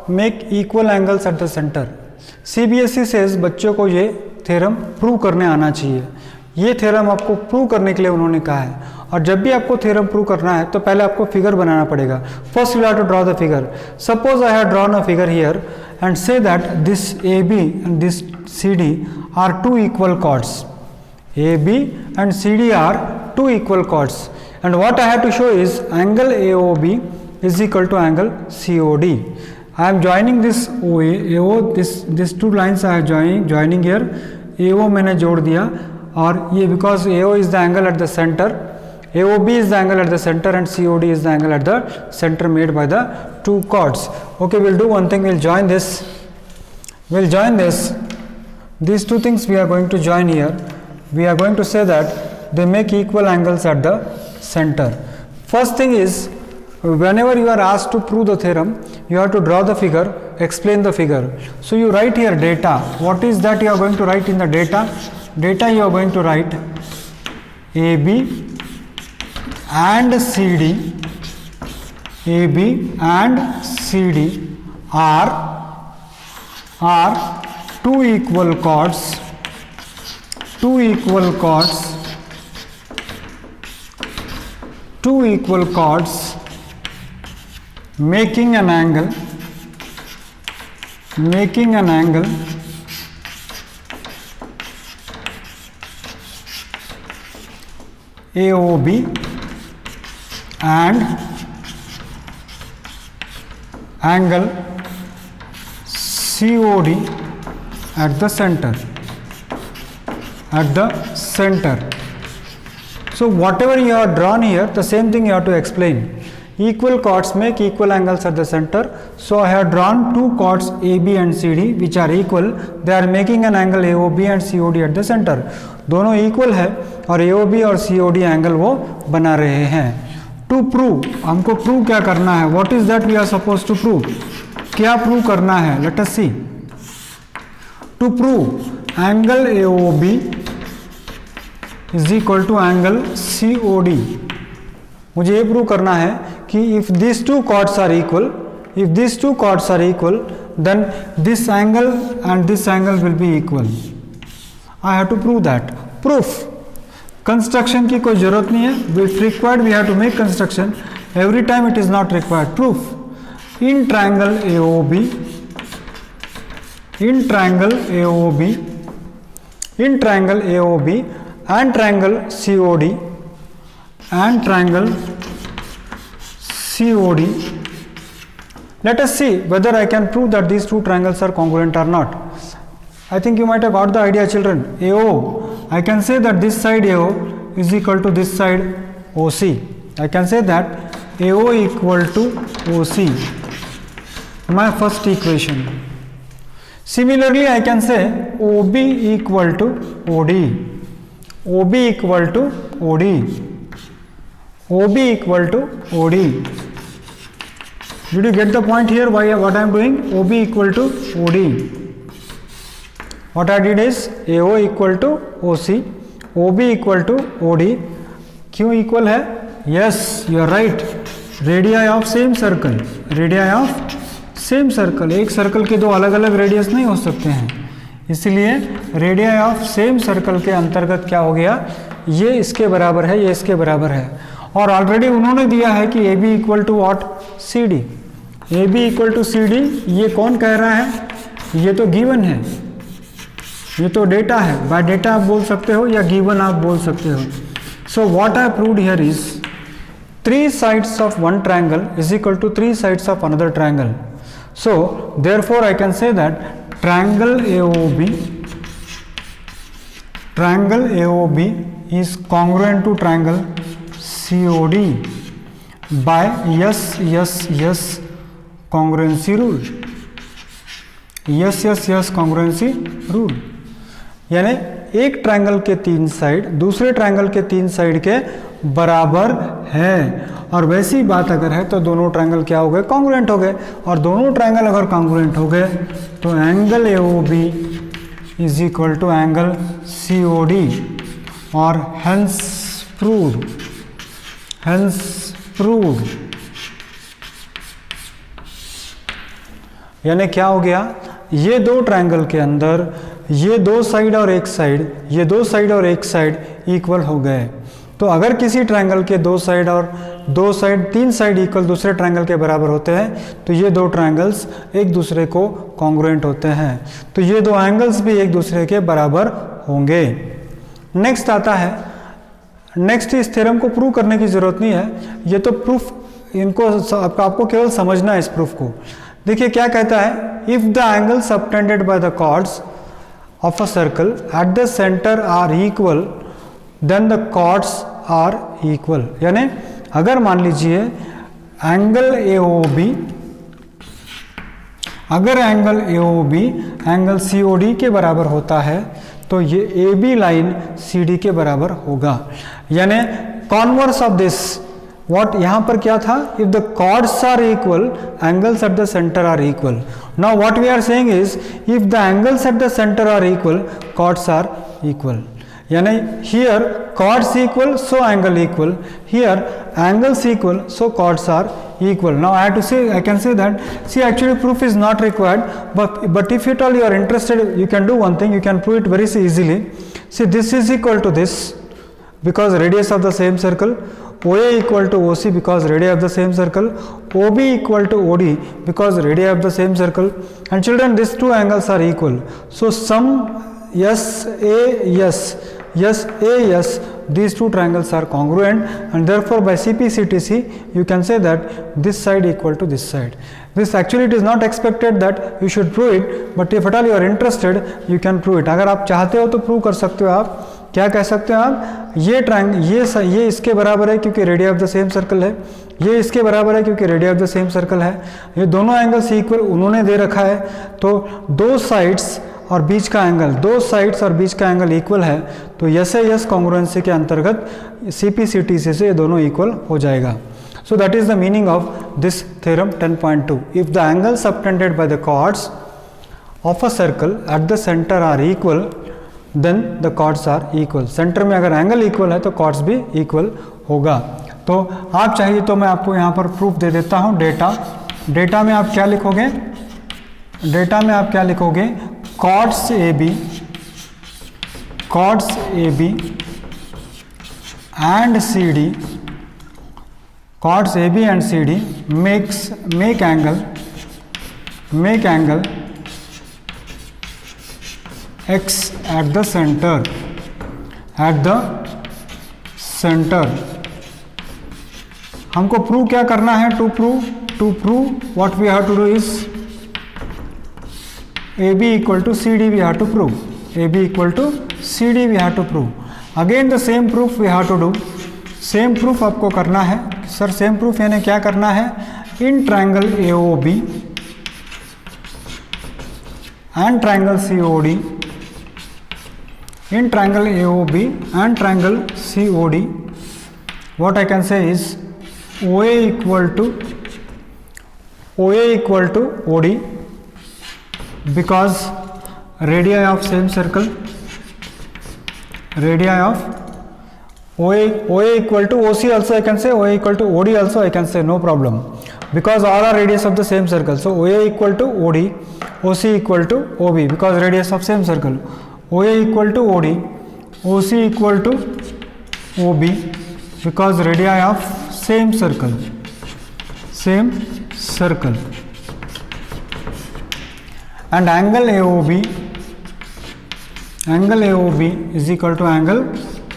make equal angles at the center. CBSE says बच्चों को ये थ्योरम प्रूव करने आना चाहिए. ये थ्योरम आपको प्रूव करने के लिए उन्होंने कहा है. और जब भी आपको थ्योरम प्रूव करना है तो पहले आपको फिगर बनाना पड़ेगा. First you have to draw the figure. Suppose I have drawn a figure here and say that this AB and this CD are two equal chords. AB and CD are two equal chords. And what I have to show is angle AOB is equal to angle COD. I am joining this AO, this two lines I am joining here. AO मैंने जोड़ दिया और ये because AO is the angle at the center, AOB is the angle at the center and COD is the angle at the center made by the two chords. Okay, we'll do one thing, we'll join this. These two things we are going to join here. We are going to say that they make equal angles at the center. First thing is, whenever you are asked to prove the theorem, you have to draw the figure, explain the figure. So you write here data. What is that you are going to write in the data? Data you are going to write AB and CD. AB and CD are two equal chords making an angle AOB and angle COD at the center. So whatever you have drawn here, the same thing you have to explain. Equal chords make equal angles at the center. So I have drawn two chords AB and CD which are equal. They are making an angle AOB and COD at the center. दोनों equal है और AOB और COD angle वो बना रहे हैं. To prove, हमको prove क्या करना है? What is that we are suppose to prove? क्या प्रूव करना है? Let us see. To prove angle AOB is equal to angle COD. मुझे ये प्रूव करना है कि if this two chords are equal then this angle and this angle will be equal. I have to prove that. Proof construction की कोई जरूरत नहीं है. If required we have to make construction. Every time it is not required. Proof in triangle AOB and triangle COD let us see whether I can prove that these two triangles are congruent or not. I think you might have got the idea, children. AO, I can say that this side AO is equal to this side OC. I can say that AO equal to OC, my first equation. Similarly, I can say OB equal to OD. OB equal to OD. OB equal to OD. Did you get the point here? Why what I am doing? OB equal to OD. What I did is AO equal to OC, OB equal to OD. क्यों equal है? Yes, you are right. Radii of same circle. Radii of same circle. एक circle के दो अलग अलग radius नहीं हो सकते हैं, इसलिए रेडियाई ऑफ सेम सर्कल के अंतर्गत क्या हो गया? ये इसके बराबर है, ये इसके बराबर है. और ऑलरेडी उन्होंने दिया है कि AB equal to what? CD. AB equal to CD, ये कौन कह रहा है? ये तो गिवन है, ये तो डेटा है. बाय डेटा आप बोल सकते हो या गिवन आप बोल सकते हो. So what I proved here is 3 sides of one triangle is equal to 3 sides of another triangle. So therefore I can say that triangle AOB is congruent to triangle COD by yes congruency rule. yes congruency rule. यानी एक triangle के 3 side दूसरे triangle के 3 side के बराबर है. और वैसी बात अगर है तो दोनों ट्रायंगल क्या हो गए? कॉन्ग्रुएंट हो गए. और दोनों ट्रायंगल अगर कॉन्ग्रुएंट हो गए तो angle AOB is equal to angle COD और हेंस प्रूव्ड. यानी क्या हो गया, ये दो ट्रायंगल के अंदर ये दो साइड और एक साइड, ये दो साइड और एक साइड इक्वल हो गए। तो अगर किसी ट्रायंगल के दो साइड और दो साइड, तीन साइड इक्वल दूसरे ट्रायंगल के बराबर होते हैं तो ये दो ट्रायंगल्स एक दूसरे को कॉन्ग्रुएंट होते हैं, तो ये दो एंगल्स भी एक दूसरे के बराबर होंगे। नेक्स्ट आता है, नेक्स्ट इस थ्योरम को प्रूव करने की जरूरत नहीं है, ये तो प्रूफ इनको आपको केवल समझना है इस प्रूफ को। देखिए क्या कहता है, if the angle subtended by the chords of a circle at the centre are equal then the chords are equal. यानी अगर मान लीजिए एंगल AOB, अगर एंगल AOB एंगल COD के बराबर होता है तो ये AB लाइन CD के बराबर होगा। यानी कॉन्वर्स ऑफ दिस व्हाट, यहां पर क्या था, if the chords are equal angles at the centre are equal. Now what we are saying is if the angles at the centre are equal chords are equal. यानी here chords equal so angle equal, here angles equal so chords are equal. Now I have to say, I can say that, see actually proof is not required, but if at all you are interested, you can do one thing, you can prove it very easily. See, this is equal to this because radius of the same circle, OA equal to OC because radii of the same circle, OB equal to OD because radii of the same circle, and children these two angles are equal. So sum SAS, these two triangles are congruent, and therefore by CP/CTC you can say that this side equal to this side. This actually it is not expected that you should prove it, but if at all you are interested you can prove it. अगर आप चाहते हो तो prove कर सकते हो। आप क्या कह सकते हो, आप ये ट्रायंगल ये इसके बराबर है क्योंकि radius of the same circle है, ये इसके बराबर है क्योंकि radius of the same circle है, ये दोनों एंगल्स इक्वल उन्होंने दे रखा है, तो दो साइड्स और बीच का एंगल, दो साइड्स और बीच का एंगल इक्वल है, तो यस कॉन्ग्रुएंसी के अंतर्गत CP/CTC से ये दोनों इक्वल हो जाएगा। So that is the meaning of this theorem 10.2। If the angle subtended by the chords of a circle at the centre are equal then the chords are equal. Centre में अगर angle equal है तो chords भी equal होगा। तो आप चाहिए तो मैं आपको यहाँ पर प्रूफ दे देता हूँ। डेटा में आप क्या लिखोगे, डेटा में आप क्या लिखोगे, chords AB and CD, chords AB and CD make angle X at the center, हमको प्रूव क्या करना है, to prove what we have to do is AB equal to CD we have to prove, AB equal to CD we have to prove. Again the same proof we have to do, same proof आपको करना है। Sir same proof यानी क्या करना है, in triangle AOB and triangle COD, in triangle AOB and triangle COD what I can say is OA equal to OD because radii of same circle, radii of OA equal to OC also I can say, OA equal to OD also I can say, no problem, because all are radius of the same circle. So OA equal to OD, OC equal to OB because radius of same circle, OA equal to OD, OC equal to OB because radii of same circle, and angle AOB is equal to angle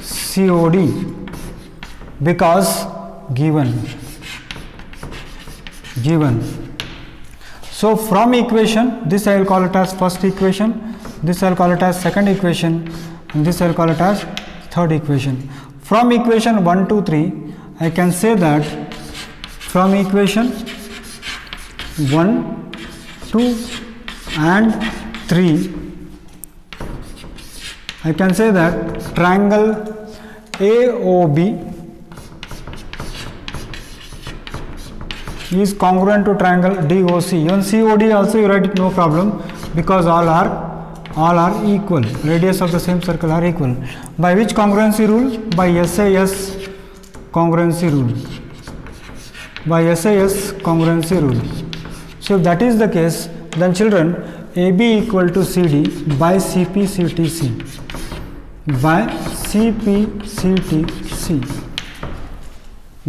COD because given. So from equation, this I will call it as first equation, this I will call it as second equation, and this I will call it as third equation. From equation 1, 2, 3 I can say that from equation 1, 2 and 3 I can say that triangle AOB is congruent to triangle DOC. Even COD also you write it, no problem, because all are equal, radius of the same circle are equal. By which congruency rule? By SAS congruency rule. So if that is the case, then children A B equal to C D by C P C T by, C P P C T सी,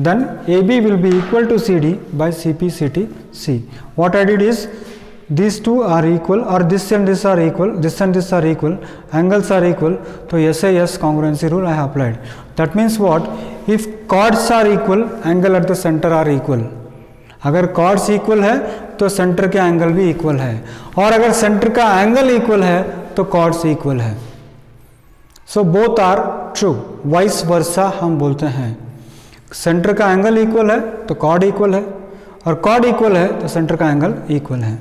then AB will be equal to CD by CP CT What I did is these two are equal or this and this are equal, this and this are equal, angles are equal, so SAS congruency rule I have applied. That means what? If chords are equal, angle at the center are equal. अगर chords equal है तो center के angle भी equal है, और अगर center का angle equal है तो chords equal है. So both are true. Vice versa हम बोलते हैं. सेंटर का एंगल इक्वल है तो कॉर्ड इक्वल है, और कॉर्ड इक्वल है तो सेंटर का एंगल इक्वल है.